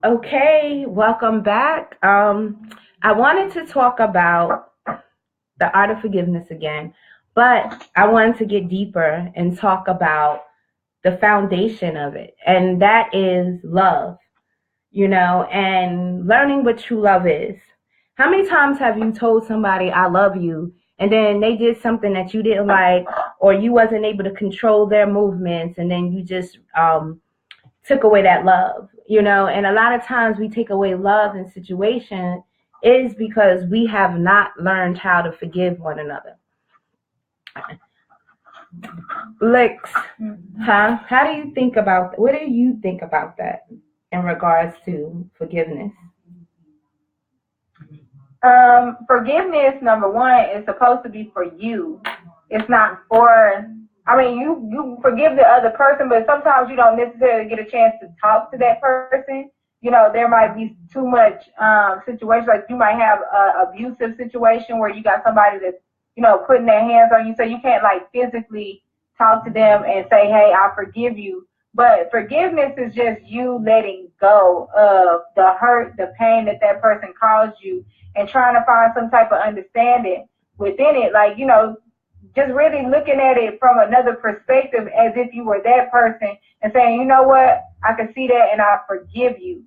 Okay, welcome back. I wanted to talk about the art of forgiveness again, but I wanted to get deeper and talk about the foundation of it, and that is love, and learning what true love is. How many times have you told somebody, I love you, and then they did something that you didn't like, or you wasn't able to control their movements, and then you just took away that love, and a lot of times we take away love in situations is because we have not learned how to forgive one another. Lex, huh? How do you think about, what do you think about that in regards to forgiveness? Forgiveness, number one, is supposed to be for you. It's not for, you forgive the other person, but sometimes you don't necessarily get a chance to talk to that person. There might be too much situations, like you might have an abusive situation where you got somebody that's, putting their hands on you, so you can't like physically talk to them and say, hey, I forgive you. But forgiveness is just you letting go of the hurt, the pain that person caused you, and trying to find some type of understanding within it. Like, just really looking at it from another perspective as if you were that person and saying, you know what, I can see that and I forgive you.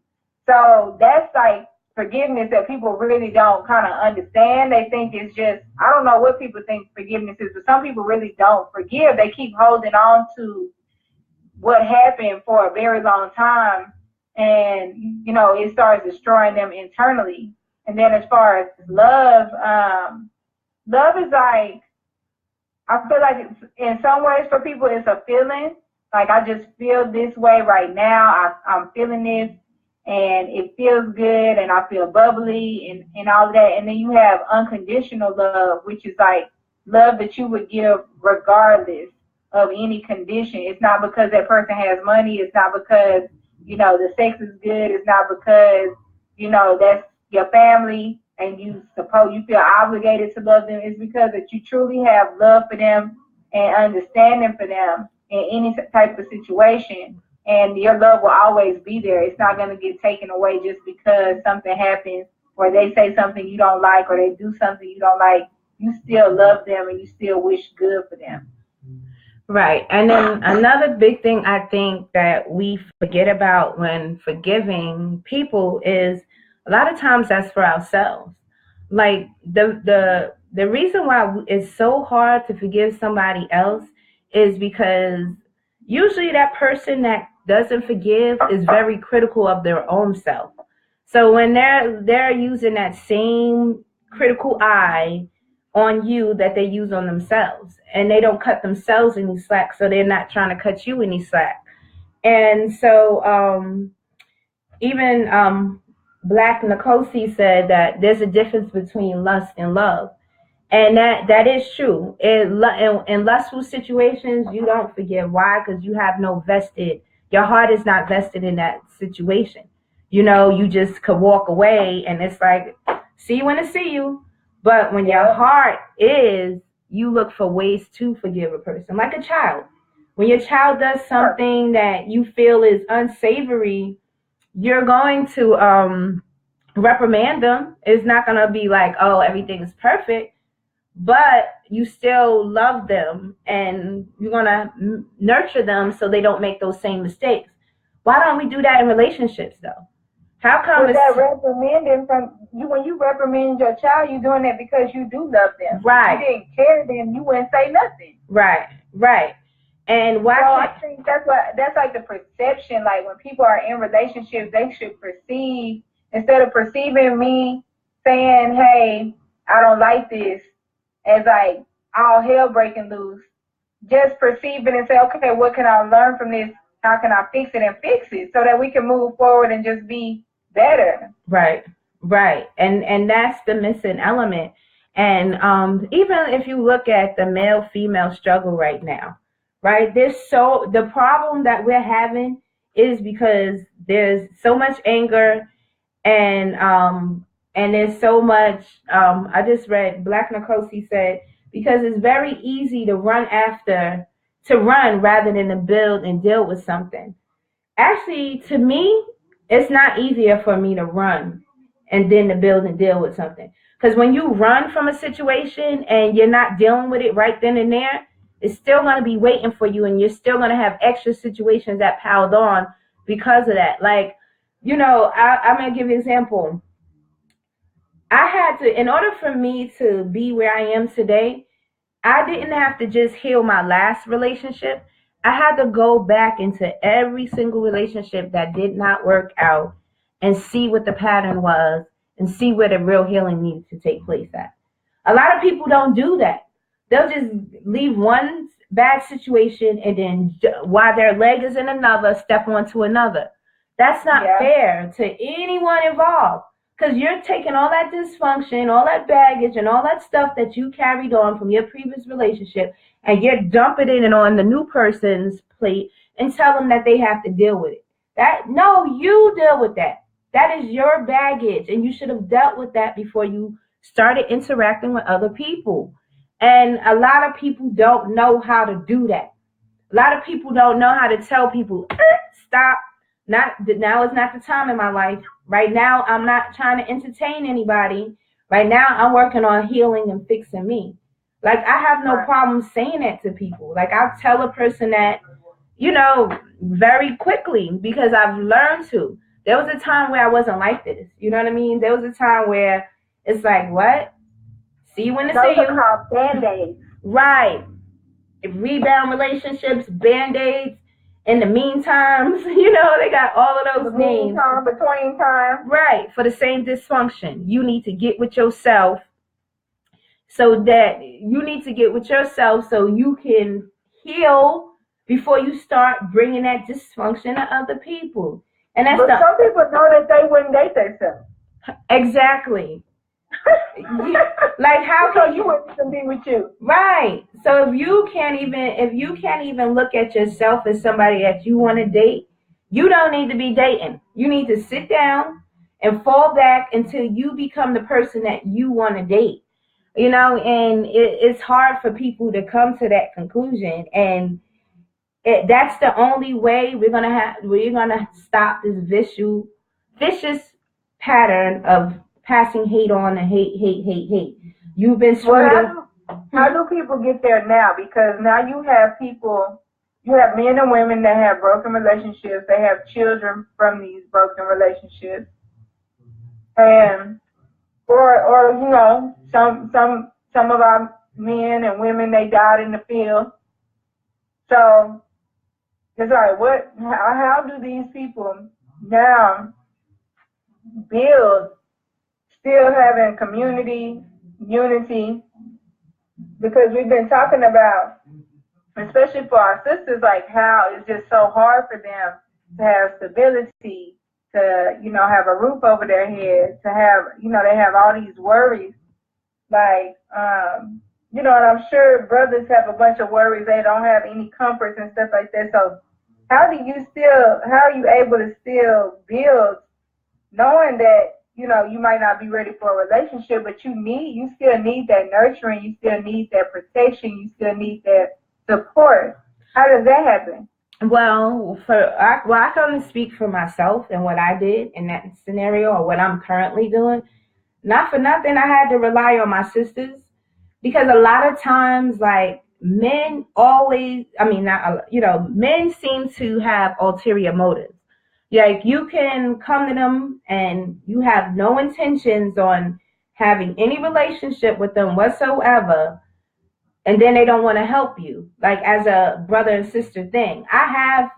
So that's like forgiveness that people really don't kind of understand. They think it's just, I don't know what people think forgiveness is, but some people really don't forgive. They keep holding on to what happened for a very long time, and it starts destroying them internally. And then as far as love, love is like, I feel like it's, in some ways for people it's a feeling. Like, I just feel this way right now. I'm feeling this and it feels good and I feel bubbly and all of that. And then you have unconditional love, which is like love that you would give regardless of any condition. It's not because that person has money. It's not because, the sex is good. It's not because, that's your family and you feel obligated to love them. It's because that you truly have love for them and understanding for them in any type of situation. And your love will always be there. It's not going to get taken away just because something happens or they say something you don't like or they do something you don't like. You still love them and you still wish good for them. Right. And then another big thing I think that we forget about when forgiving people is a lot of times that's for ourselves. Like the reason why it's so hard to forgive somebody else is because usually that person that doesn't forgive is very critical of their own self. So when they're using that same critical eye on you that they use on themselves, and they don't cut themselves any slack, so they're not trying to cut you any slack. And so even Black Nicosi said that there's a difference between lust and love, and that is true. In lustful situations, you don't forgive. Why? Because you have no vested. Your heart is not vested in that situation. You just could walk away, and it's like, see you when I see you. But when your heart is, you look for ways to forgive a person, like a child. When your child does something that you feel is unsavory, you're going to reprimand them. It's not going to be like, oh, everything is perfect, but you still love them and you're going to nurture them so they don't make those same mistakes. Why don't we do that in relationships, though? How come that reprimanding from you? When you reprimand your child, you're doing that because you do love them. Right. If you didn't care, then you wouldn't say nothing. Right. And why? So I think that's like the perception. Like when people are in relationships, they should perceive, instead of perceiving me saying, "Hey, I don't like this," as like all hell breaking loose. Just perceive it and say, "Okay, what can I learn from this? How can I fix it and fix it so that we can move forward and just be better?" Right. And that's the missing element. And even if you look at the male-female struggle right now, right? The problem that we're having is because there's so much anger and there's so much, I just read, Black Nicosi said, because it's very easy to run rather than to build and deal with something. Actually, to me, it's not easier for me to run and then to build and deal with something. Because when you run from a situation and you're not dealing with it right then and there, it's still going to be waiting for you, and you're still going to have extra situations that piled on because of that. Like, I'm going to give you an example. I had to, in order for me to be where I am today, I didn't have to just heal my last relationship. I had to go back into every single relationship that did not work out and see what the pattern was and see where the real healing needed to take place at. A lot of people don't do that. They'll just leave one bad situation and then while their leg is in another, step onto another. That's not fair to anyone involved. Because you're taking all that dysfunction, all that baggage, and all that stuff that you carried on from your previous relationship, and you're dumping it on the new person's plate and tell them that they have to deal with it. No, you deal with that. That is your baggage, and you should have dealt with that before you started interacting with other people. And a lot of people don't know how to do that. A lot of people don't know how to tell people, stop. Now is not the time in my life. Right now, I'm not trying to entertain anybody. Right now, I'm working on healing and fixing me. Like, I have no problem saying that to people. Like, I'll tell a person that, very quickly because I've learned to. There was a time where I wasn't like this. You know what I mean? There was a time where it's like, what? See you when to see you. Those are called Band-Aids. Right. Rebound relationships, Band-Aids. In the meantime, they got all of those names. Between time. Right, for the same dysfunction. You need to get with yourself so you can heal before you start bringing that dysfunction to other people. And some people know that they wouldn't date themselves. Exactly. Like, how can you want to be with you? Right. So if you can't even look at yourself as somebody that you want to date, you don't need to be dating. You need to sit down and fall back until you become the person that you want to date. And it's hard for people to come to that conclusion. And that's the only way we're gonna stop this vicious pattern of passing hate on and hate. You've been screwed. How do people get there now? Because now you have men and women that have broken relationships. They have children from these broken relationships, and or some of our men and women, they died in the field. So it's like, how do these people now build, still having community, unity? Because we've been talking about, especially for our sisters, like how it's just so hard for them to have stability, to, have a roof over their head, to have, they have all these worries. Like, and I'm sure brothers have a bunch of worries. They don't have any comforts and stuff like that. So how are you able to still build, knowing that, you might not be ready for a relationship, but you still need that nurturing, you still need that protection, you still need that support. How does that happen? Well, I can only speak for myself and what I did in that scenario, or what I'm currently doing. Not for nothing, I had to rely on my sisters, because a lot of times, like, men seem to have ulterior motives. Like, you can come to them and you have no intentions on having any relationship with them whatsoever, and then they don't want to help you, like, as a brother and sister thing. I have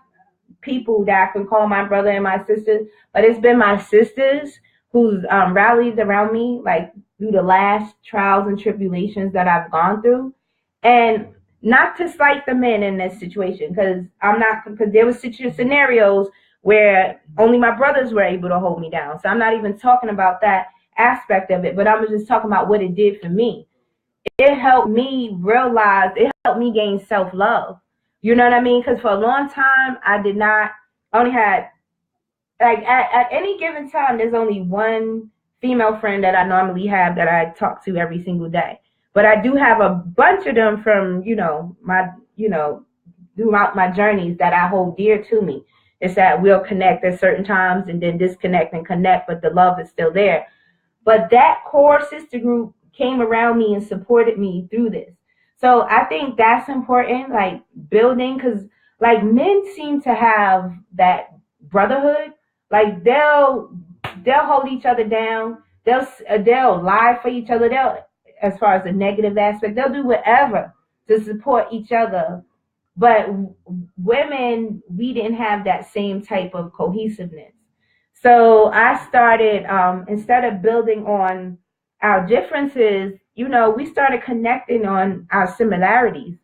people that I can call my brother and my sister, but it's been my sisters who's rallied around me, like, through the last trials and tribulations that I've gone through. And not to slight the men in this situation, because there was scenarios where only my brothers were able to hold me down. So I'm not even talking about that aspect of it, but I'm just talking about what it did for me. It helped me realize, it helped me gain self-love. You know what I mean? Because for a long time, only had, like, at any given time, there's only one female friend that I normally have that I talk to every single day. But I do have a bunch of them from, throughout my journeys that I hold dear to me. It's that we'll connect at certain times and then disconnect and connect, but the love is still there. But that core sister group came around me and supported me through this. So I think that's important, like building, because like men seem to have that brotherhood. Like they'll hold each other down. They'll lie for each other. They'll, as far as the negative aspect, they'll do whatever to support each other. But women, we didn't have that same type of cohesiveness. So I started, instead of building on our differences, we started connecting on our similarities.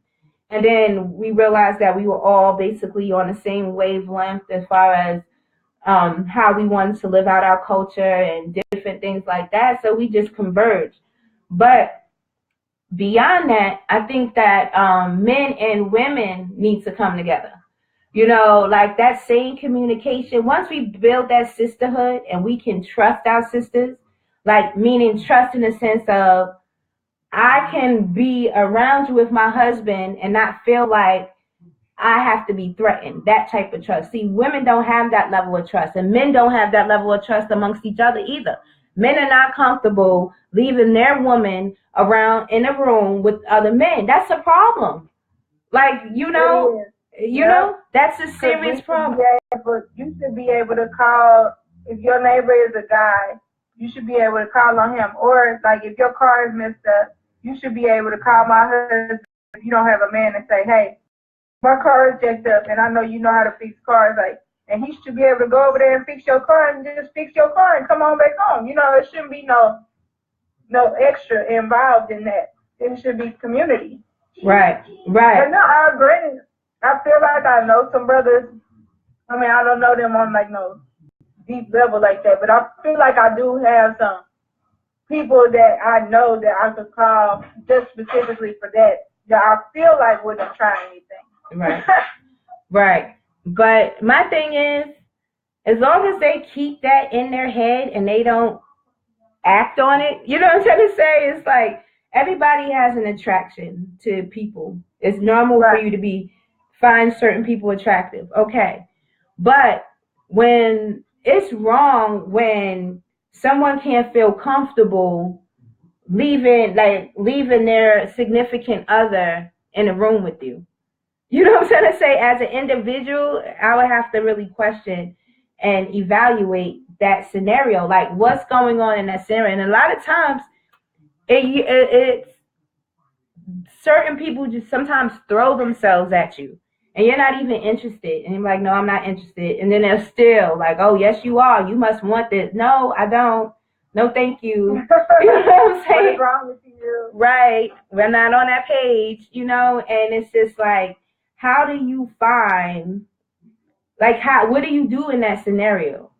And then we realized that we were all basically on the same wavelength as far as how we wanted to live out our culture and different things like that. So we just converged. But beyond that, I think that men and women need to come together. Like that same communication. Once we build that sisterhood and we can trust our sisters, like meaning trust in the sense of I can be around you with my husband and not feel like I have to be threatened. That type of trust. See, women don't have that level of trust, and men don't have that level of trust amongst each other either. Men are not comfortable leaving their woman around in a room with other men. That's a problem. Like, that's a serious problem. You should be able to call, if your neighbor is a guy, you should be able to call on him. Or, like, if your car is messed up, you should be able to call my husband if you don't have a man and say, hey, my car is jacked up, and I know you know how to fix cars. Like, and he should be able to go over there and fix your car and just fix your car and come on back home. It shouldn't be no extra involved in that. It should be community. Right. But no, I agree. I feel like I know some brothers. I mean, I don't know them on like no deep level like that, but I feel like I do have some people that I know that I could call just specifically for that I feel like wouldn't try anything. Right. Right. But my thing is, as long as they keep that in their head and they don't act on it, you know what I'm trying to say? It's like everybody has an attraction to people. It's normal for you to find certain people attractive. Okay. But when it's wrong when someone can't feel comfortable leaving their significant other in a room with you. You know what I'm trying to say? As an individual, I would have to really question and evaluate that scenario. Like, what's going on in that scenario? And a lot of times, it's certain people just sometimes throw themselves at you, and you're not even interested. And you're like, no, I'm not interested. And then they're still like, oh, yes, you are. You must want this. No, I don't. No, thank you. You know what I'm saying? What's wrong with you? Right. We're not on that page, and it's just like, how do you find, like, what do you do in that scenario?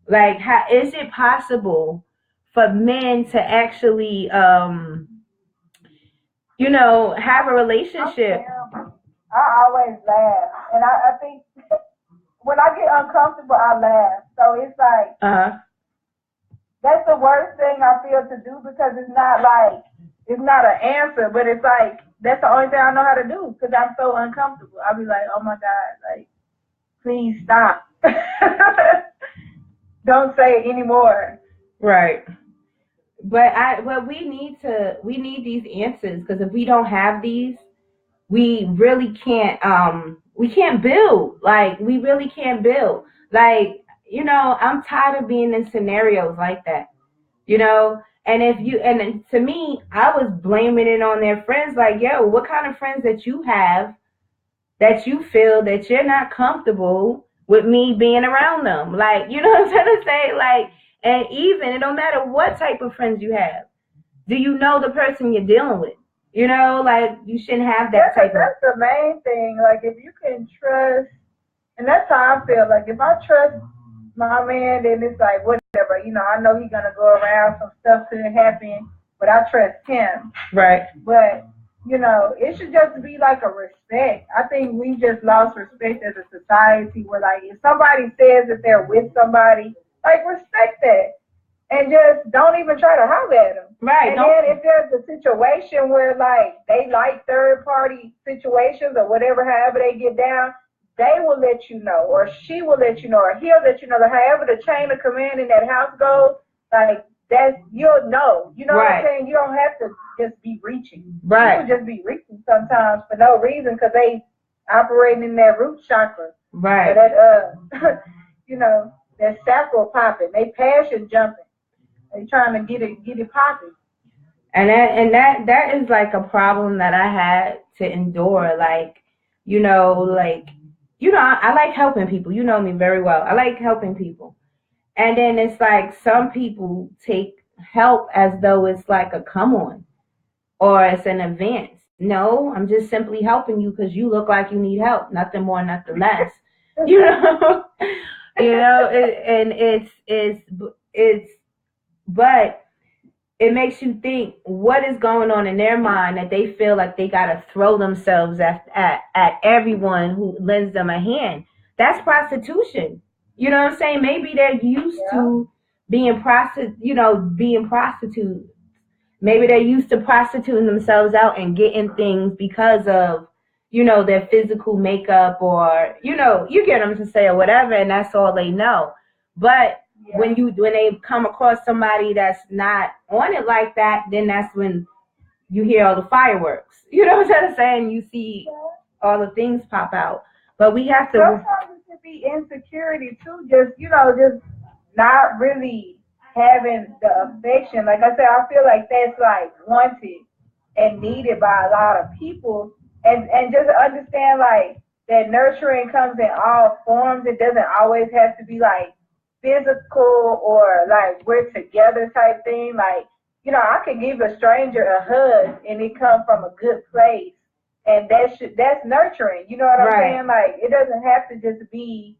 Like, how is it possible for men to actually, have a relationship? I always laugh. And I think when I get uncomfortable, I laugh. So it's like, that's the worst thing I feel to do because it's not an answer, but it's like, that's the only thing I know how to do because I'm so uncomfortable. I'll be like, oh my God, like, please stop. Don't say it anymore. Right. But we need these answers because if we don't have these, we really can't build. Like, we really can't build. Like, I'm tired of being in scenarios like that, and to me, I was blaming it on their friends. Like, yo, what kind of friends that you have that you feel that you're not comfortable with me being around them? Like, you know what I'm trying to say? Like, and even, it don't matter what type of friends you have. Do you know the person you're dealing with? Like, you shouldn't have that type of... That's the main thing. Like, if you can trust, and that's how I feel. Like, if I trust my man, then it's like, whatever. I know he's going to go around, some stuff could happen, but I trust him. Right. But, it should just be like a respect. I think we just lost respect as a society where, like, if somebody says that they're with somebody, like, respect that. And just don't even try to holler at them. Right. And then if there's a situation where, like, they like third-party situations or whatever, however they get down, they will let you know, or she will let you know, or he'll let you know. However the chain of command in that house goes, like that's, you'll know. You know what I'm saying? You don't have to just be reaching. Right. People just be reaching sometimes for no reason because they operating in that root chakra. Right. Or that you know, that sacral popping. They passion jumping. They trying to get it popping. And that is like a problem that I had to endure. Like, I like helping people. You know me very well. I like helping people. And then it's like some people take help as though it's like a come on or it's an advance. No, I'm just simply helping you because you look like you need help. Nothing more, nothing less. You know, and but it makes you think what is going on in their mind that they feel like they got to throw themselves at everyone who lends them a hand. That's prostitution. You know what I'm saying? Maybe they're used to being prostitutes. Maybe they're used to prostituting themselves out and getting things because of, their physical makeup or, you get them to say or whatever, and that's all they know. But when they come across somebody that's not on it like that, then that's when you hear all the fireworks. You know what I'm saying? You see all the things pop out. But we have to. Sometimes it could be insecurity too. Just not really having the affection. Like I said, I feel like that's like wanted and needed by a lot of people. And just understand like that nurturing comes in all forms. It doesn't always have to be like physical or like we're together type thing. Like, I could give a stranger a hug and it come from a good place, and that's nurturing. You know what I'm saying? Like, it doesn't have to just be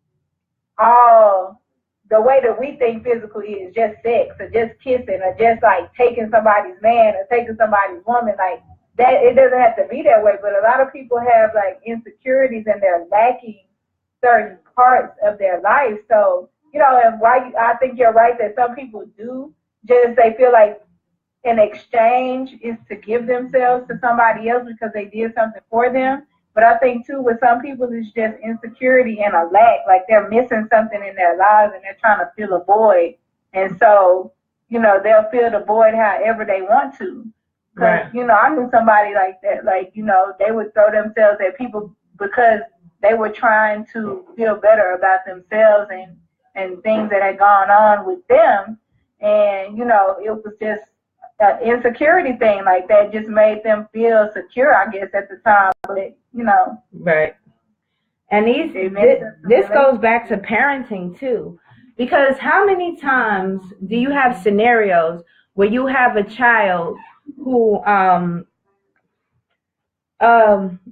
all the way that we think physical is just sex or just kissing or just like taking somebody's man or taking somebody's woman. Like that, it doesn't have to be that way. But a lot of people have like insecurities and they're lacking certain parts of their life. So, and I think you're right that some people do they feel like an exchange is to give themselves to somebody else because they did something for them. But I think too, with some people, it's just insecurity and a lack, like they're missing something in their lives and they're trying to fill a void. And so, they'll fill the void however they want to. Because, I knew somebody like that, like, they would throw themselves at people because they were trying to feel better about themselves and things that had gone on with them. And, it was just an insecurity thing, like that just made them feel secure, I guess, at the time. But, Right. And this goes back to parenting, too. Because how many times do you have scenarios where you have a child who,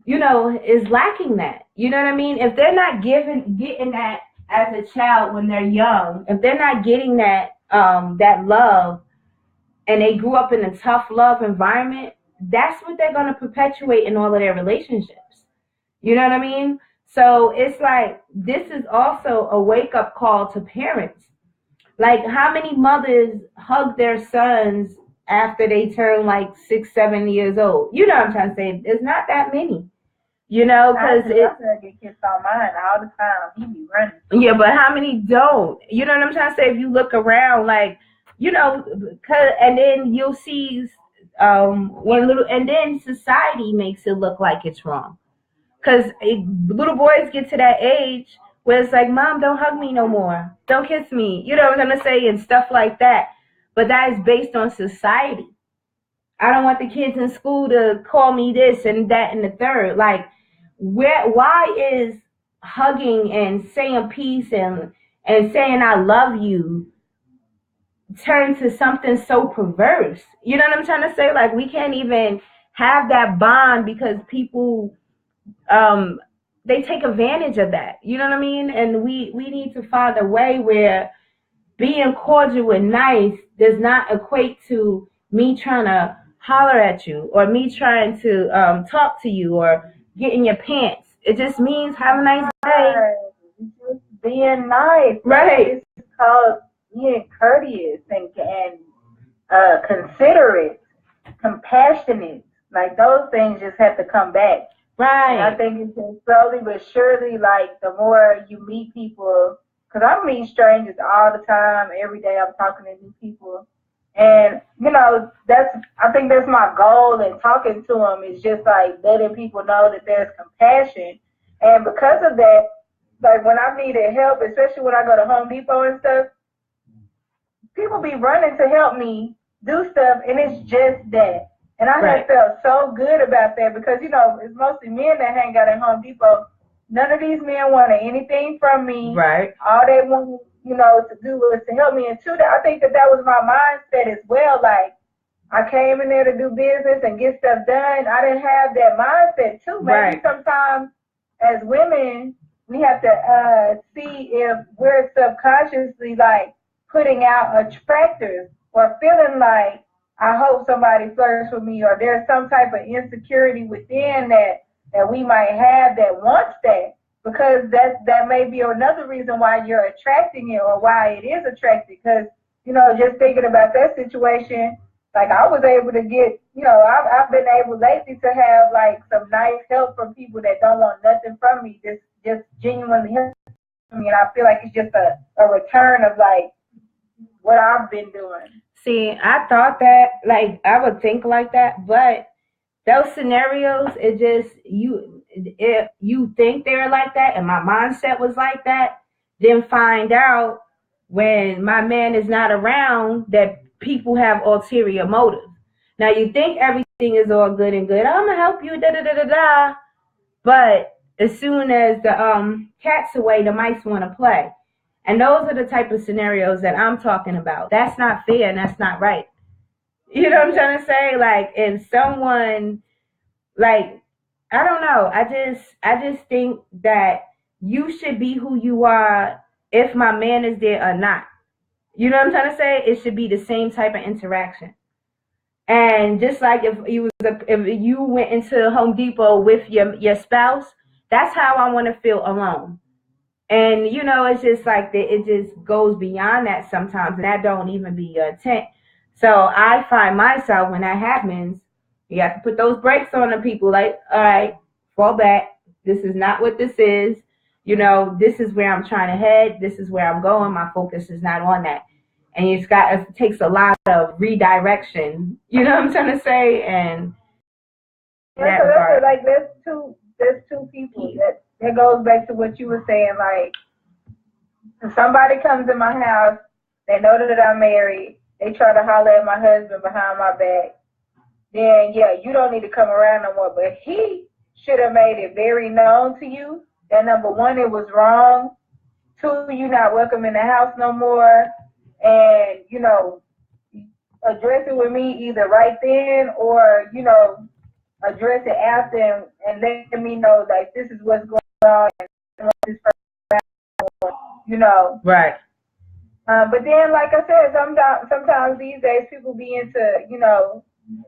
is lacking that? You know what I mean? If they're not getting that as a child when they're young, if they're not getting that love, and they grew up in a tough love environment, that's what they're going to perpetuate in all of their relationships. You know what I mean? So it's like, this is also a wake-up call to parents. Like, how many mothers hug their sons after they turn like 6, 7 years old? You know what I'm trying to say? There's not that many. Because I get kissed on mine all the time. He be running. Yeah, but how many don't? You know what I'm trying to say? If you look around, like, and then you'll see and then society makes it look like it's wrong. Because little boys get to that age where it's like, Mom, don't hug me no more. Don't kiss me. You know what I'm going to say? And stuff like that. But that is based on society. I don't want the kids in school to call me this and that and the third. Like, why is hugging and saying peace and saying I love you turn to something so perverse? You know what I'm trying to say? Like, we can't even have that bond because people they take advantage of that. You know what I mean? And we need to find a way where being cordial and nice does not equate to me trying to holler at you or me trying to talk to you or get in your pants. It just means have a nice day. Just being nice. Right. It's called being courteous and considerate, compassionate. Like, those things just have to come back. Right. And I think it's just slowly but surely, like, the more you meet people, because I meet strangers all the time. Every day I'm talking to new people. And, I think that's my goal in talking to them is just like letting people know that there's compassion. And because of that, like when I needed help, especially when I go to Home Depot and stuff, people be running to help me do stuff, and it's just that. And I have felt so good about that because, it's mostly men that hang out at Home Depot. None of these men wanted anything from me. Right. All they wanted, to do was to help me. And two, I think that was my mindset as well. Like, I came in there to do business and get stuff done. I didn't have that mindset too. Maybe sometimes as women, we have to see if we're subconsciously like putting out attractors or feeling like I hope somebody flirts with me, or there's some type of insecurity within that we might have that wants that, because that may be another reason why you're attracting it or why it is attracted. Because just thinking about that situation, like I was able to get, I've been able lately to have like some nice help from people that don't want nothing from me, just genuinely help me, and I feel like it's just a return of like what I've been doing. See, I thought that, like, I would think like that, but those scenarios, it just, you think they're like that, and my mindset was like that, then find out when my man is not around that people have ulterior motives. Now, you think everything is all good and good. I'm going to help you, da-da-da-da-da. But as soon as the cat's away, the mice want to play. And those are the type of scenarios that I'm talking about. That's not fair and that's not right. You know what I'm trying to say? Like, if someone, like, I don't know. I just think that you should be who you are if my man is there or not. You know what I'm trying to say? It should be the same type of interaction. And just like if you went into Home Depot with your spouse, that's how I want to feel alone. And, it's just like it just goes beyond that sometimes. And that don't even be your intent. So I find myself when that happens, you have to put those brakes on the people. Like, all right, fall back. This is not what this is. This is where I'm trying to head. This is where I'm going. My focus is not on that. And it takes a lot of redirection. You know what I'm trying to say? And yeah, so that's like there's two people that goes back to what you were saying. Like, if somebody comes in my house, they know that I'm married, they try to holler at my husband behind my back, then yeah, you don't need to come around no more. But he should have made it very known to you that number one, it was wrong. Two, you're not welcome in the house no more. And, address it with me either right then or, address it after and let me know, like, this is what's going on. And this person, Right. But then, like I said, sometimes these days people be into,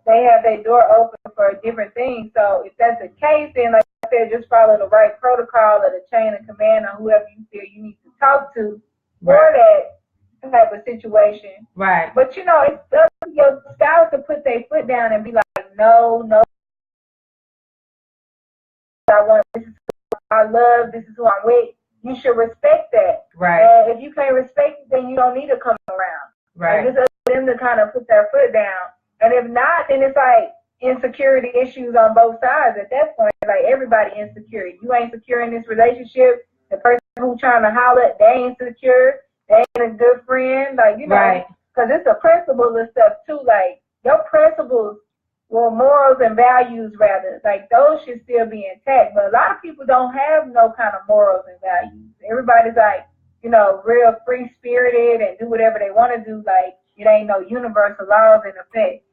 they have their door open for different things. So if that's the case, then like I said, just follow the right protocol or the chain of command on whoever you feel you need to talk to for that type of situation. Right. But it's up to your spouse to put their foot down and be like, no, I want this is who I love, this is who I'm with. You should respect that. Right. And if you can't respect it, then you don't need to come around. Right. And it's up to them to kind of put their foot down. And if not, then it's like insecurity issues on both sides at that point. Like, everybody insecure. You ain't secure in this relationship. The person who's trying to holler, they ain't secure. They ain't a good friend. Like, because it's a principle and stuff too. Like, your principles, well, morals and values rather, like, those should still be intact. But a lot of people don't have no kind of morals and values. Everybody's like, real free spirited and do whatever they want to do. Like, it ain't no universal laws in effect.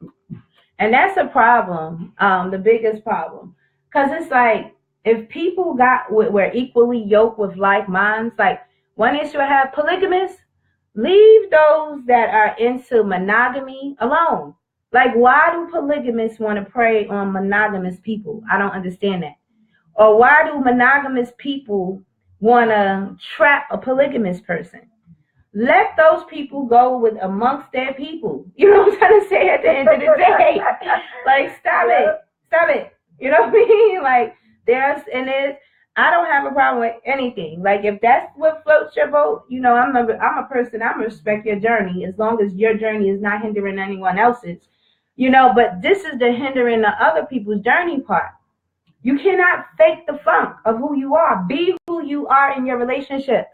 And that's a problem, the biggest problem. Because it's like, if people were equally yoked with like minds, like, one issue I have, polygamists, leave those that are into monogamy alone. Like, why do polygamists want to prey on monogamous people? I don't understand that. Or why do monogamous people want to trap a polygamous person? Let those people go with amongst their people. You know what I'm trying to say at the end of the day? Like, stop it. You know what I mean? Like, I don't have a problem with anything. Like if that's what floats your boat, I'm a person. I'm gonna respect your journey as long as your journey is not hindering anyone else's. But this is the hindering the other people's journey part. You cannot fake the funk of who you are. Be who you are in your relationships.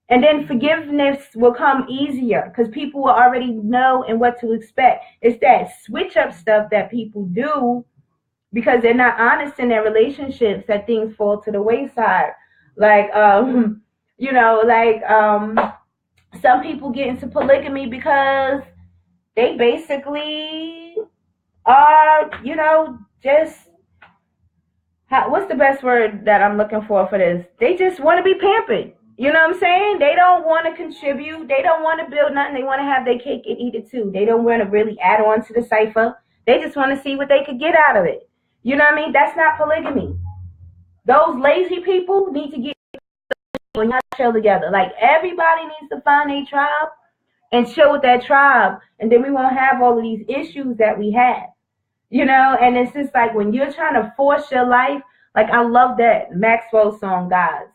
And then forgiveness will come easier because people will already know and what to expect. It's that switch up stuff that people do because they're not honest in their relationships that things fall to the wayside. Like, some people get into polygamy because they basically are, just what's the best word that I'm looking for this? They just want to be pampered. You know what I'm saying? They don't want to contribute. They don't want to build nothing. They want to have their cake and eat it too. They don't want to really add on to the cipher. They just want to see what they could get out of it. You know what I mean? That's not polygamy. Those lazy people need to get when y'all chill together. Like everybody needs to find a tribe and chill with that tribe, and then we won't have all of these issues that we have. And it's just like when you're trying to force your life, like I love that Maxwell song, guys.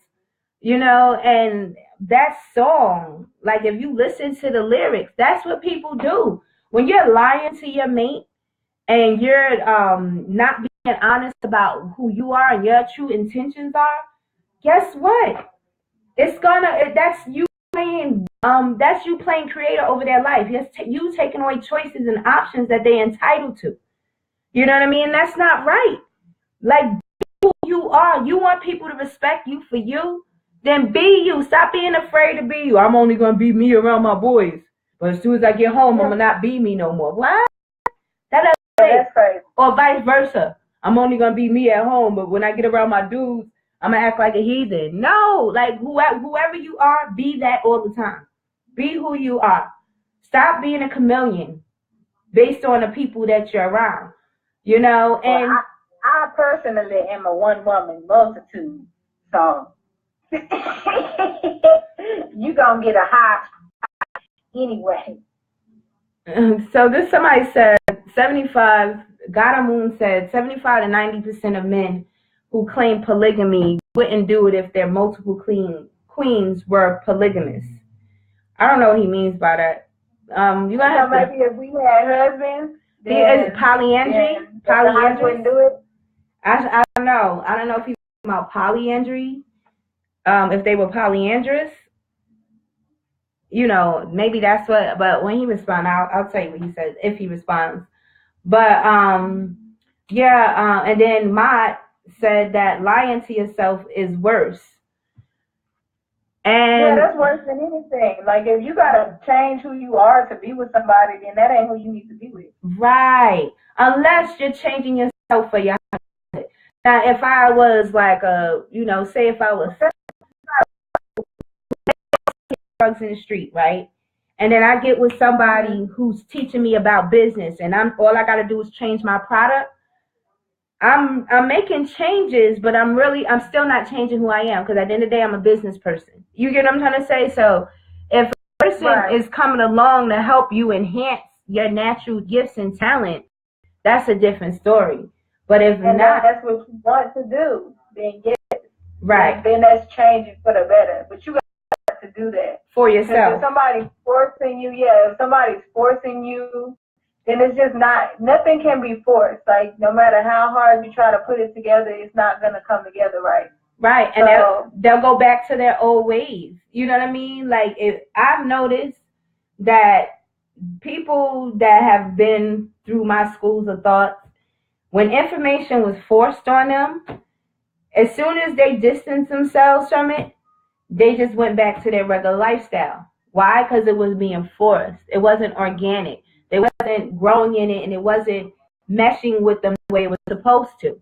And that song, like if you listen to the lyrics, that's what people do. When you're lying to your mate and you're not being honest about who you are and your true intentions are, guess what? That's you playing creator over their life. You taking away choices and options that they're entitled to. You know what I mean? That's not right. Like, who you are. You want people to respect you for you, then be you. Stop being afraid to be you. I'm only going to be me around my boys. But as soon as I get home, I'm going to not be me no more. What? That's crazy. Or vice versa. I'm only going to be me at home, but when I get around my dudes, I'm going to act like a heathen. No, like whoever you are, be that all the time. Be who you are. Stop being a chameleon based on the people that you're around. And well, I personally am a one-woman multitude, so you gonna get a high anyway. So this somebody said 75. Moon said 75 to 90% of men who claim polygamy wouldn't do it if their multiple queens were polygamous. I don't know what he means by that. You gonna have maybe if we had husbands. Polyandry? Polyandry wouldn't do it? I don't know. I don't know if he's talking about polyandry. If they were polyandrous, maybe that's what. But when he responds, I'll tell you what he says if he responds. But and then Mott said that lying to yourself is worse. And that's worse than anything. Like if you gotta change who you are to be with somebody, then that ain't who you need to be with. Right. Unless you're changing yourself for your husband. Now, if I was like say if I was drugs in the street, right? And then I get with somebody who's teaching me about business, and all I gotta do is change my product. I'm making changes, but I'm still not changing who I am because at the end of the day, I'm a business person. You get what I'm trying to say? So if a person is coming along to help you enhance your natural gifts and talent, that's a different story. But if that's what you want to do, then yes. Right. Then that's changing for the better. But you got to do that. For yourself. If somebody's forcing you, if somebody's forcing you, then it's just nothing can be forced. Like, no matter how hard you try to put it together, it's not going to come together right. Right, and they'll go back to their old ways. You know what I mean? Like, I've noticed that people that have been through my schools of thought, when information was forced on them, as soon as they distanced themselves from it, they just went back to their regular lifestyle. Why? Because it was being forced. It wasn't organic. They wasn't growing in it, and it wasn't meshing with them the way it was supposed to.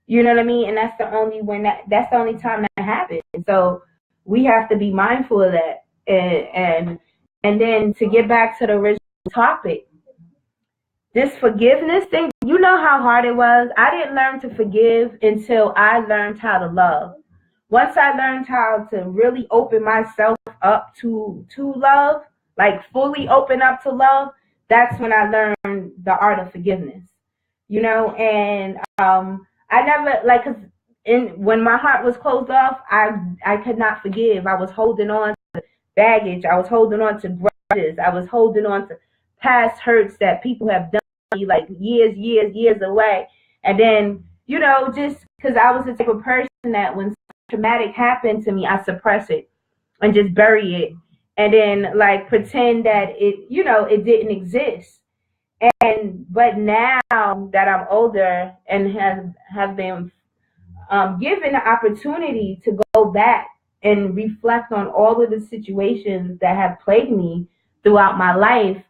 You know what I mean? And that's the only that's the only time that happens. So we have to be mindful of that. And then to get back to the original topic, this forgiveness thing, you know how hard it was? I didn't learn to forgive until I learned how to love. Once I learned how to really open myself up to love, like fully open up to love, that's when I learned the art of forgiveness. And I never, cause when my heart was closed off, I could not forgive. I was holding on to baggage. I was holding on to grudges. I was holding on to past hurts that people have done to me, like years away. And then, just because I was the type of person that when traumatic happened to me, I suppress it and just bury it, and then like pretend that it didn't exist. But now that I'm older and have been given the opportunity to go back and reflect on all of the situations that have plagued me throughout my life.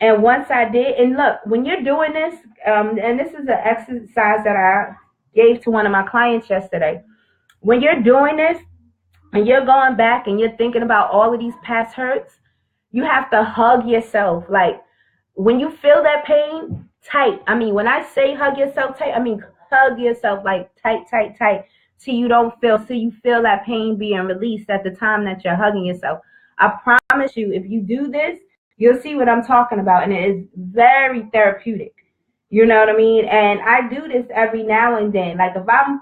And once I did, and look, when you're doing this, and this is an exercise that I gave to one of my clients yesterday. When you're doing this and you're going back and you're thinking about all of these past hurts, you have to hug yourself. Like when you feel that pain, tight. I mean, when I say hug yourself tight, I mean hug yourself like tight, till you feel that pain being released at the time that you're hugging yourself. I promise you, if you do this, you'll see what I'm talking about, and it is very therapeutic. You know what I mean? And I do this every now and then. Like if I'm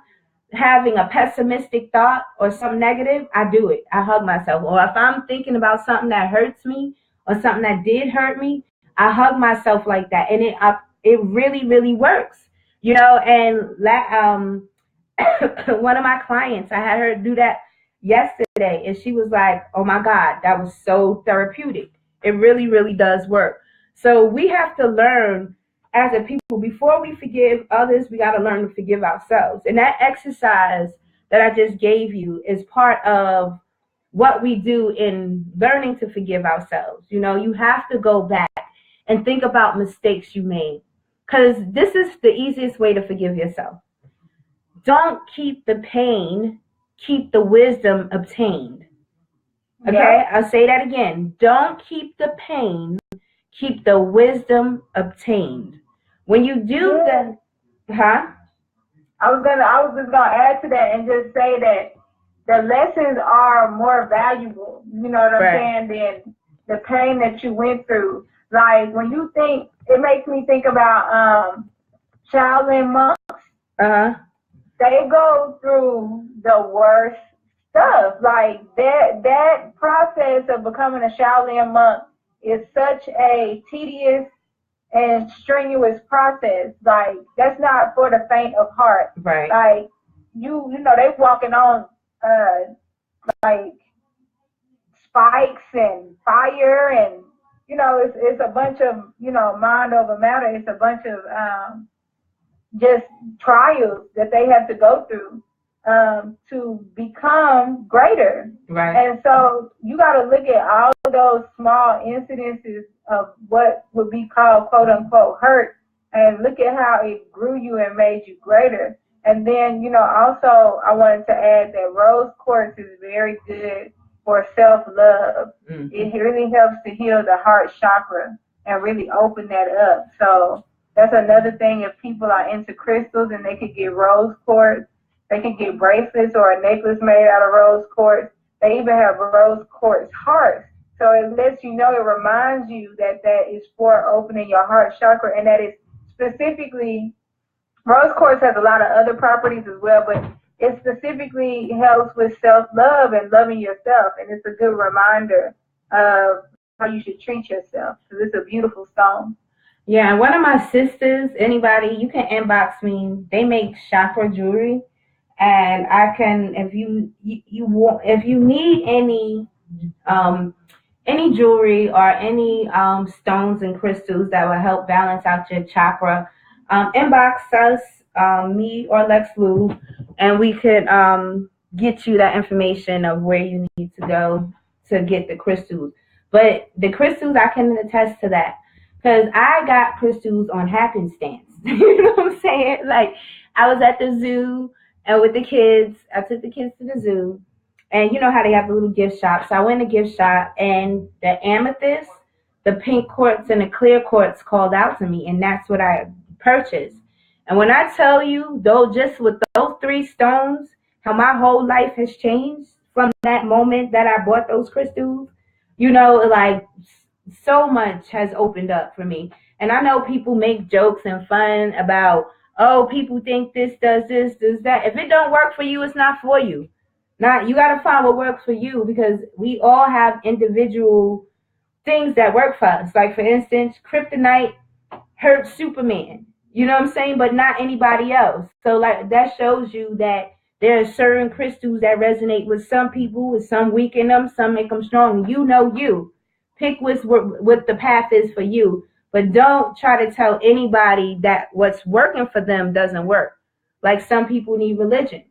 having a pessimistic thought or something negative, I do it. I hug myself. Or if I'm thinking about something that hurts me or something that did hurt me, I hug myself like that, and it really works. And one of my clients, I had her do that yesterday, and she was like, "Oh my God, that was so therapeutic. It really does work." So we have to learn as a people, before we forgive others, we got to learn to forgive ourselves. And that exercise that I just gave you is part of what we do in learning to forgive ourselves. You have to go back and think about mistakes you made, because this is the easiest way to forgive yourself. Don't keep the pain, keep the wisdom obtained. Okay, yep. I'll say that again. Don't keep the pain, keep the wisdom obtained. When you do that, I was just gonna add to that and just say that the lessons are more valuable, you know what I'm saying, than the pain that you went through. Like when you think, it makes me think about Shaolin monks. They go through the worst stuff. Like that process of becoming a Shaolin monk is such a tedious and strenuous process. Like that's not for the faint of heart. Right. Like they walking on like spikes and fire, and it's a bunch of mind over matter. It's a bunch of just trials that they have to go through to become greater. Right. And so you got to look at all of those small incidences of what would be called quote unquote hurt, and look at how it grew you and made you greater. And then, also I wanted to add that rose quartz is very good for self-love. Mm-hmm. It really helps to heal the heart chakra and really open that up. So that's another thing. If people are into crystals and they could get rose quartz, they can get bracelets or a necklace made out of rose quartz. They even have rose quartz hearts. So it lets you know, it reminds you that is for opening your heart chakra, and that is specifically, rose quartz has a lot of other properties as well, but it specifically helps with self-love and loving yourself, and it's a good reminder of how you should treat yourself, because it's a beautiful stone. Yeah, and one of my sisters, anybody, you can inbox me. They make chakra jewelry, and I can, if you need any jewelry or any stones and crystals that will help balance out your chakra, inbox us, me or Lex Lou, and we could get you that information of where you need to go to get the crystals. But the crystals, I can attest to that, because I got crystals on happenstance. You know what I'm saying? Like, I was at the zoo and with the kids. I took the kids to the zoo. And you know how they have the little gift shop. So I went to gift shop, and the amethyst, the pink quartz, and the clear quartz called out to me. And that's what I purchased. And when I tell you, though, just with those 3 stones, how my whole life has changed from that moment that I bought those crystals, like so much has opened up for me. And I know people make jokes and fun about oh, people think this does that. If it don't work for you, it's not for you. Not you got to find what works for you, because we all have individual things that work for us. Like, for instance, kryptonite hurt Superman. You know what I'm saying? But not anybody else. So, like, that shows you that there are certain crystals that resonate with some people, with some weaken them, some make them strong. You know you. Pick what the path is for you. But don't try to tell anybody that what's working for them doesn't work. Like, some people need religion.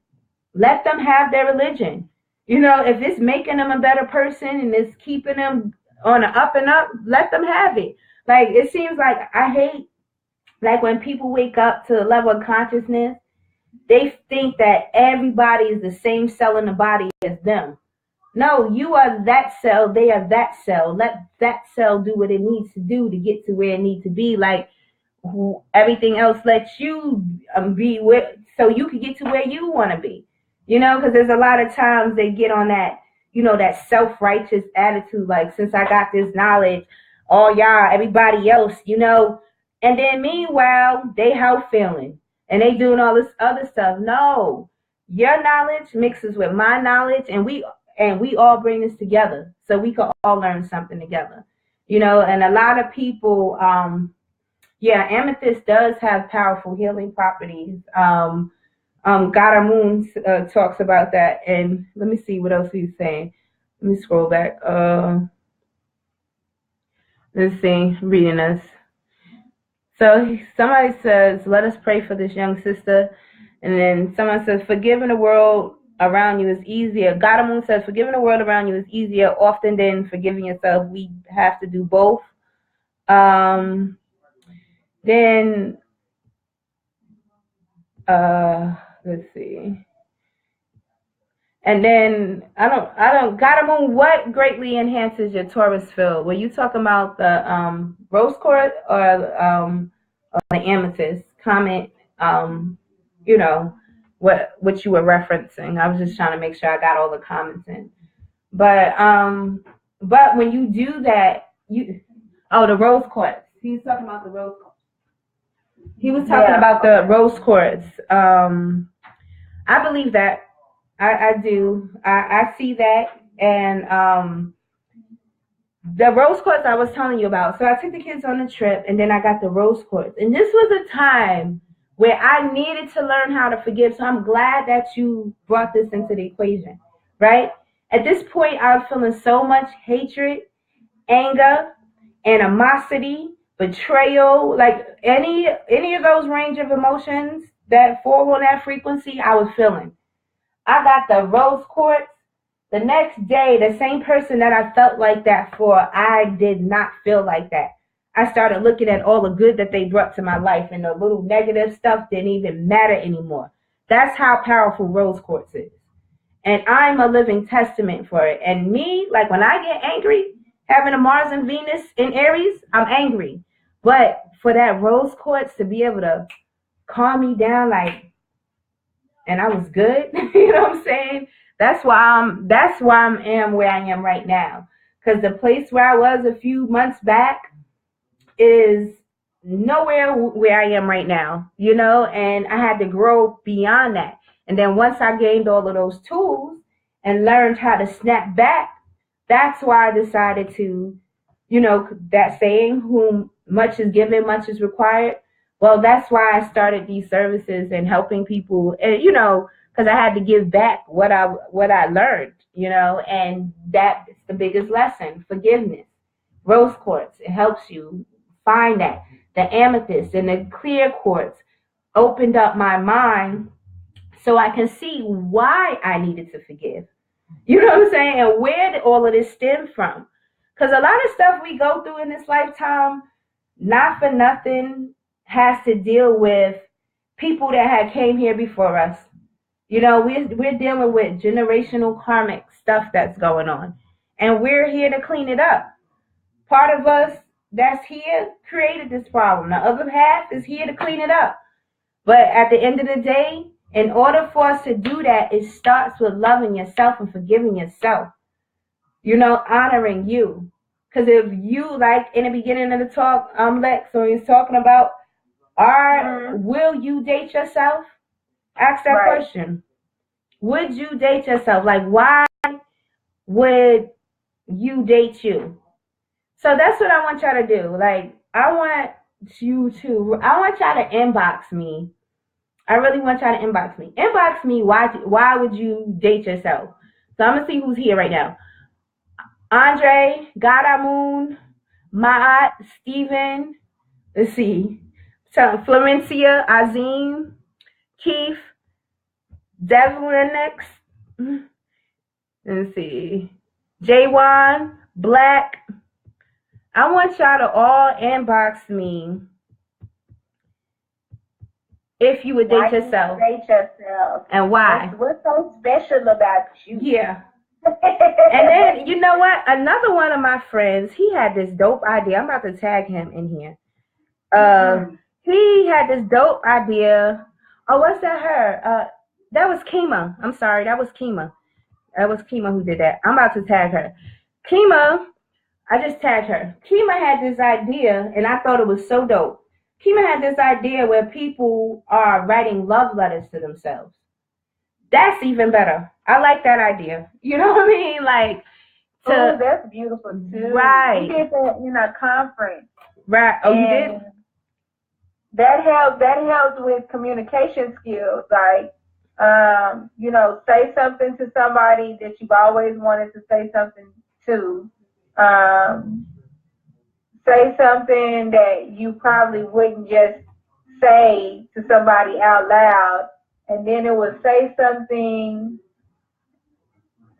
Let them have their religion. You know, if it's making them a better person and it's keeping them on an up and up, let them have it. Like, it seems like I hate, like, when people wake up to the level of consciousness, they think that everybody is the same cell in the body as them. No, you are that cell, they are that cell. Let that cell do what it needs to do to get to where it needs to be. Like, everything else lets you be with, so you can get to where you want to be. You know, because there's a lot of times they get on that, you know, that self-righteous attitude, like, since I got this knowledge, all y'all, everybody else, you know, and then meanwhile, they health feeling and they doing all this other stuff. No, your knowledge mixes with my knowledge, and we all bring this together so we can all learn something together, you know. And a lot of people, amethyst does have powerful healing properties. Gadamoon talks about that, and let me see what else he's saying. Let me scroll back. Let's see, reading us. So somebody says, let us pray for this young sister. And then someone says, forgiving the world around you is easier. Gadamoon says, forgiving the world around you is easier often than forgiving yourself. We have to do both. Then let's see. And then I don't Gadamoon, what greatly enhances your Taurus field? Were you talking about the rose quartz or the amethyst? Comment you know what you were referencing. I was just trying to make sure I got all the comments in. But when you do that, the rose quartz. He's talking about the rose quartz. He was talking about the rose quartz. I believe that. I do. I see that. And the rose quartz I was telling you about. So I took the kids on a trip, and then I got the rose quartz. And this was a time where I needed to learn how to forgive. So I'm glad that you brought this into the equation, right? At this point, I was feeling so much hatred, anger, animosity, betrayal, like any of those range of emotions that fall on that frequency, I was feeling. I got the rose quartz. The next day, the same person that I felt like that for, I did not feel like that. I started looking at all the good that they brought to my life, and the little negative stuff didn't even matter anymore. That's how powerful rose quartz is. And I'm a living testament for it. And me, like, when I get angry, having a Mars and Venus in Aries, I'm angry. But for that rose quartz to be able to calm me down, like, and I was good, you know what I'm saying? That's why I am where I am right now. Because the place where I was a few months back is nowhere where I am right now, you know, and I had to grow beyond that. And then once I gained all of those tools and learned how to snap back, that's why I decided to, you know, that saying, whom much is given, much is required. Well, that's why I started these services and helping people, and, you know, because I had to give back what I learned, you know, and that's the biggest lesson: forgiveness. Rose quartz, it helps you find that. The amethyst and the clear quartz opened up my mind so I can see why I needed to forgive. You know what I'm saying? And where did all of this stem from? Because a lot of stuff we go through in this lifetime, not for nothing, has to deal with people that had came here before us. You know, we're dealing with generational karmic stuff that's going on, and we're here to clean it up. Part of us that's here created this problem. The other half is here to clean it up. But at the end of the day, in order for us to do that, it starts with loving yourself and forgiving yourself. You know, honoring you. Because if you, like in the beginning of the talk, Lex, when he was talking about Will you date yourself? Ask that question. Would you date yourself? Like, why would you date you? So that's what I want y'all to do. Like, I want y'all to inbox me. I really want y'all to inbox me. Inbox me, why would you date yourself? So I'm going to see who's here right now. Andre, Gadamoon, Maat, Steven, let's see. So Florencia, Azim, Keith, Devlinix, let's see. Jaywan, Black. I want y'all to all inbox me if you would date yourself. Date yourself. And why? What's so special about you? Yeah. And then, you know what? Another one of my friends, he had this dope idea. I'm about to tag him in here. He had this dope idea. Oh, what's that her? That was Kima. I'm sorry. That was Kima. That was Kima who did that. I'm about to tag her. Kima, I just tagged her. Kima had this idea, and I thought it was so dope. Kima had this idea where people are writing love letters to themselves. That's even better. I like that idea. You know what I mean? Like, that's beautiful too. Right. We did that in a conference. Right. Oh, you did? That helps with communication skills. Like, say something to somebody that you've always wanted to say something to. Say something that you probably wouldn't just say to somebody out loud, and then it would say something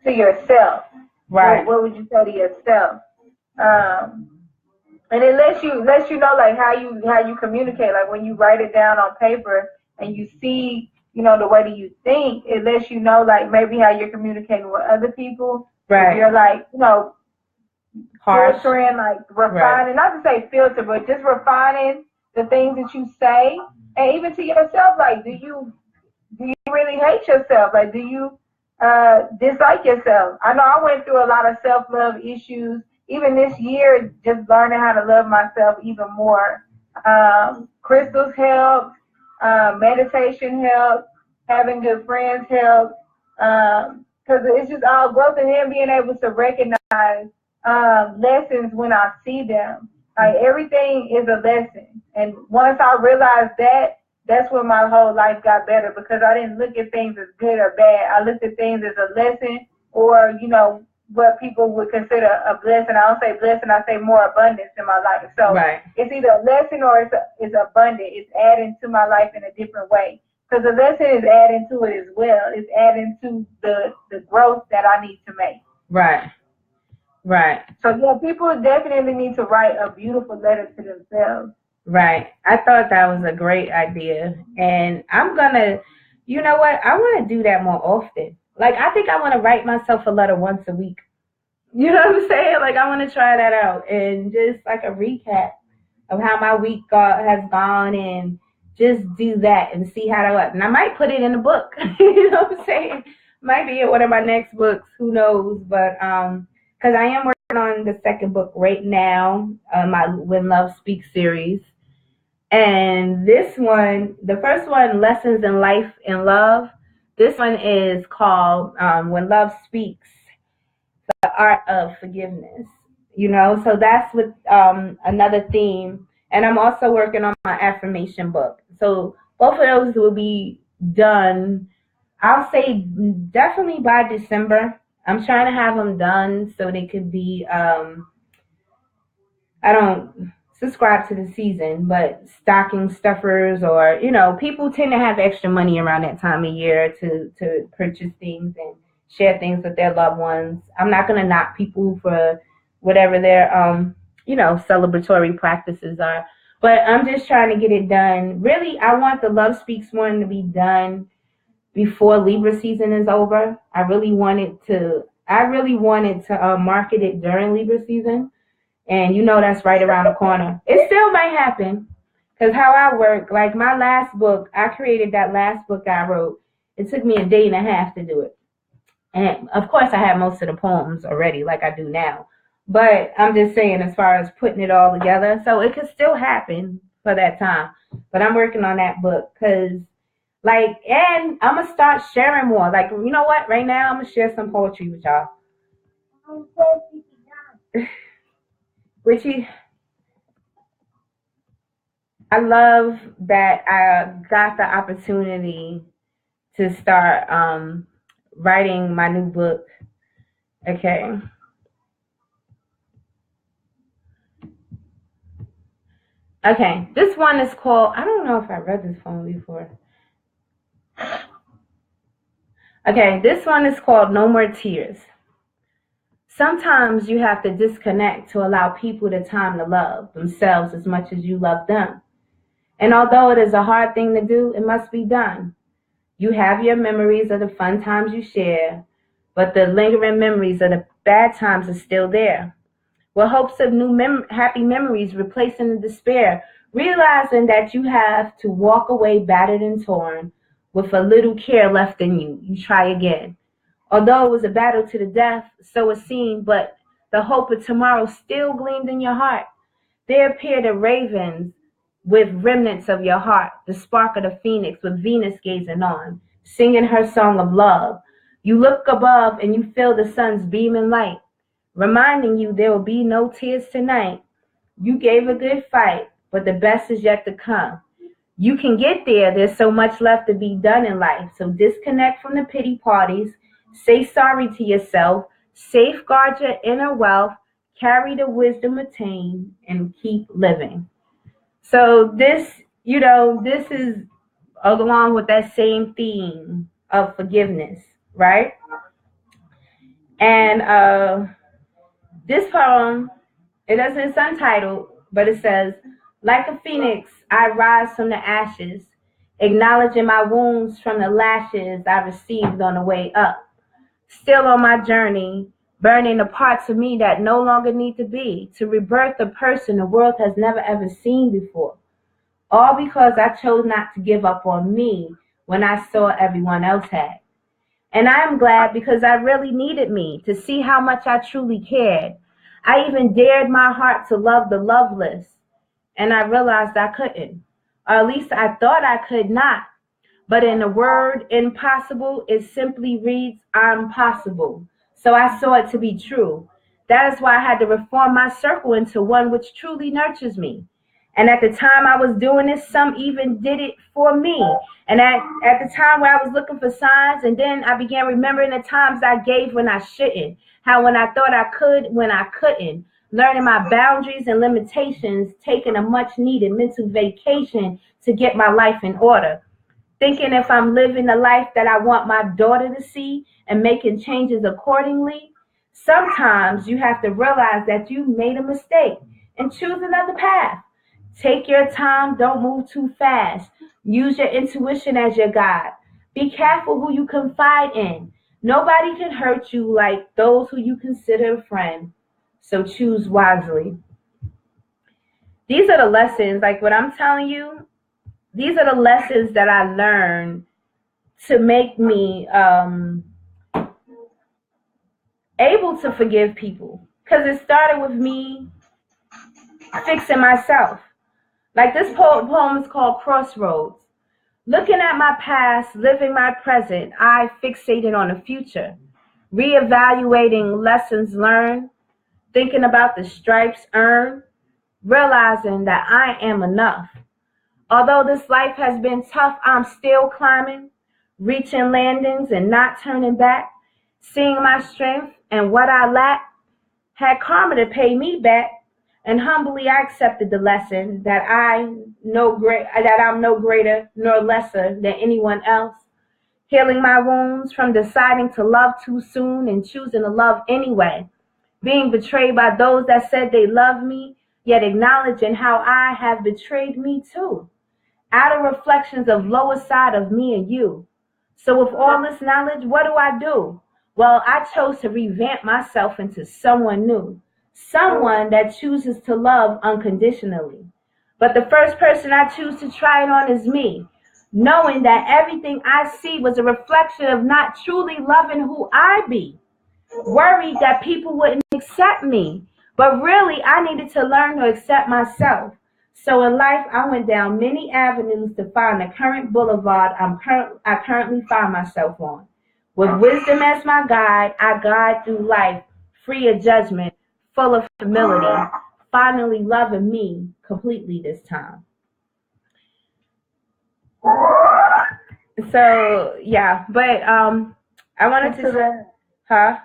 to yourself. Right. What would you say to yourself? And it lets you know like how you communicate. Like when you write it down on paper and you see, the way that you think, it lets you know like maybe how you're communicating with other people. Right. If you're like, harsh, filtering, like refining, not to say filter, but just refining the things that you say, and even to yourself. Like, do you really hate yourself? Like, do you dislike yourself? I know I went through a lot of self-love issues, even this year, just learning how to love myself even more. Crystals help, meditation help, having good friends help, because it's just all growth, and then being able to recognize lessons when I see them. Like, everything is a lesson, and once I realized that, that's when my whole life got better, because I didn't look at things as good or bad. I looked at things as a lesson, or, what people would consider a blessing. I don't say blessing, I say more abundance in my life. So It's either a lesson or it's abundant. It's adding to my life in a different way. Because the lesson is adding to it as well. It's adding to the growth that I need to make. Right. Right. So, yeah, people definitely need to write a beautiful letter to themselves. Right. I thought that was a great idea. And I'm going to, you know what? I want to do that more often. Like, I think I want to write myself a letter once a week. You know what I'm saying? Like, I want to try that out and just like a recap of how my week has gone and just do that and see how that went. And I might put it in a book. You know what I'm saying? Might be in one of my next books. Who knows? But, because I am working on the second book right now, my When Love Speaks series. And this one, the first one, Lessons in Life and Love. This one is called When Love Speaks, the Art of Forgiveness. So that's with another theme. And I'm also working on my affirmation book. So both of those will be done, I'll say definitely by December. I'm trying to have them done so they could be, I don't subscribe to the season, but stocking stuffers, or people tend to have extra money around that time of year to purchase things and share things with their loved ones. I'm not going to knock people for whatever their celebratory practices are, but I'm just trying to get it done. Really, I want the Love Speaks one to be done before Libra season is over. I really wanted to market it during Libra season. And that's right around the corner. It still might happen, because how I work, like my last book, I created that last book I wrote. It took me a day and a half to do it. And of course I had most of the poems already, like I do now. But I'm just saying, as far as putting it all together, so it could still happen. for that time. But I'm working on that book because, like, and I'm going to start sharing more. Like, you know what? Right now, I'm going to share some poetry with y'all. Richie, I love that I got the opportunity to start writing my new book. Okay. Okay, this one is called, I don't know if I read this poem before. Okay, this one is called No More Tears. Sometimes you have to disconnect to allow people the time to love themselves as much as you love them. And although it is a hard thing to do, it must be done. You have your memories of the fun times you share, but the lingering memories of the bad times are still there. With hopes of new happy memories replacing the despair, realizing that you have to walk away battered and torn with a little care left in you. You try again. Although it was a battle to the death, so it seemed, but the hope of tomorrow still gleamed in your heart. There appeared the ravens with remnants of your heart, the spark of the phoenix with Venus gazing on, singing her song of love. You look above and you feel the sun's beaming light, reminding you there will be no tears tonight. You gave a good fight, but the best is yet to come. You can get there. There's so much left to be done in life. So disconnect from the pity parties. Say sorry to yourself. Safeguard your inner wealth. Carry the wisdom attained and keep living. So this, this is along with that same theme of forgiveness, right? And this poem, it's untitled, but it says, like a phoenix, I rise from the ashes, acknowledging my wounds from the lashes I received on the way up. Still on my journey, burning the parts of me that no longer need to be, to rebirth a person the world has never ever seen before. All because I chose not to give up on me when I saw everyone else had. And I am glad because I really needed me to see how much I truly cared. I even dared my heart to love the loveless, and I realized I couldn't. Or at least I thought I could not. But in the word impossible, it simply reads, I'm possible. So I saw it to be true. That is why I had to reform my circle into one which truly nurtures me. And at the time I was doing this, some even did it for me. And at the time where I was looking for signs, and then I began remembering the times I gave when I shouldn't. How when I thought I could, when I couldn't. Learning my boundaries and limitations, taking a much needed mental vacation to get my life in order. Thinking if I'm living the life that I want my daughter to see and making changes accordingly. Sometimes you have to realize that you made a mistake and choose another path. Take your time, don't move too fast. Use your intuition as your guide. Be careful who you confide in. Nobody can hurt you like those who you consider a friend. So choose wisely. These are the lessons, like what I'm telling you, these are the lessons that I learned to make me able to forgive people. Because it started with me fixing myself. Like this poem is called Crossroads. Looking at my past, living my present, I fixated on the future. Reevaluating lessons learned, thinking about the stripes earned, realizing that I am enough. Although this life has been tough, I'm still climbing, reaching landings and not turning back, seeing my strength and what I lack, had karma to pay me back. And humbly I accepted the lesson that I'm no greater nor lesser than anyone else. Healing my wounds from deciding to love too soon and choosing to love anyway. Being betrayed by those that said they loved me, yet acknowledging how I have betrayed me too. Outer reflections of lower side of me and you. So with all this knowledge, what do? Well, I chose to revamp myself into someone new. Someone that chooses to love unconditionally. But the first person I choose to try it on is me, knowing that everything I see was a reflection of not truly loving who I be. Worried that people wouldn't accept me, but really I needed to learn to accept myself. So in life, I went down many avenues to find the current boulevard I currently find myself on. With wisdom as my guide, I guide through life, free of judgment, full of humility, finally loving me completely this time. So yeah, but I wanted to say, huh?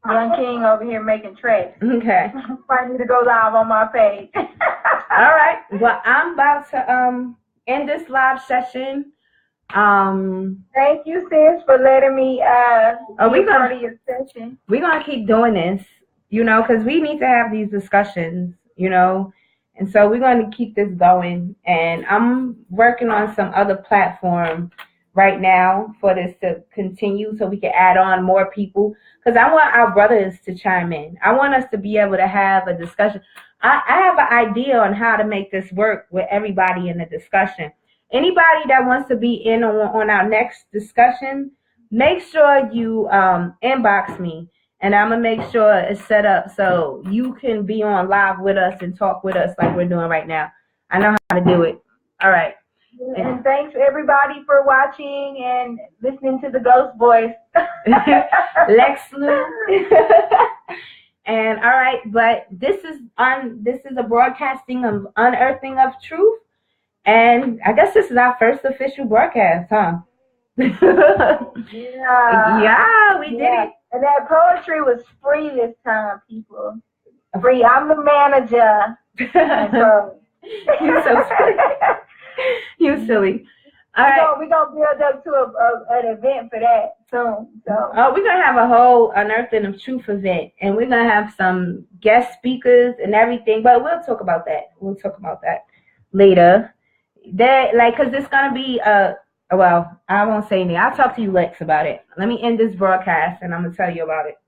Young King over here making tracks. Okay. I need to go live on my page. All right. Well, I'm about to end this live session. Thank you, sis, for letting me be part of your session. We're gonna keep doing this, because we need to have these discussions, and so we're going to keep this going. And I'm working on some other platform right now for this to continue, so we can add on more people. Because I want our brothers to chime in. I want us to be able to have a discussion. I have an idea on how to make this work with everybody in the discussion. Anybody that wants to be in on our next discussion, make sure you inbox me, and I'm going to make sure it's set up so you can be on live with us and talk with us like we're doing right now. I know how to do it. All right. And thanks everybody for watching and listening to the ghost voice. Lex Lou. And all right, but this is a broadcasting of Unearthing of Truth. And I guess this is our first official broadcast, huh? Yeah, we did it. And that poetry was free this time, people. Free. I'm the manager. So. You're so silly. You silly. All right. We're going to build up to an event for that soon. So. Oh, we're going to have a whole Unearthing of Truth event. And we're going to have some guest speakers and everything. But we'll talk about that. We'll talk about that later. Because it's going to be, well, I won't say anything. I'll talk to you, Lex, about it. Let me end this broadcast, and I'm going to tell you about it.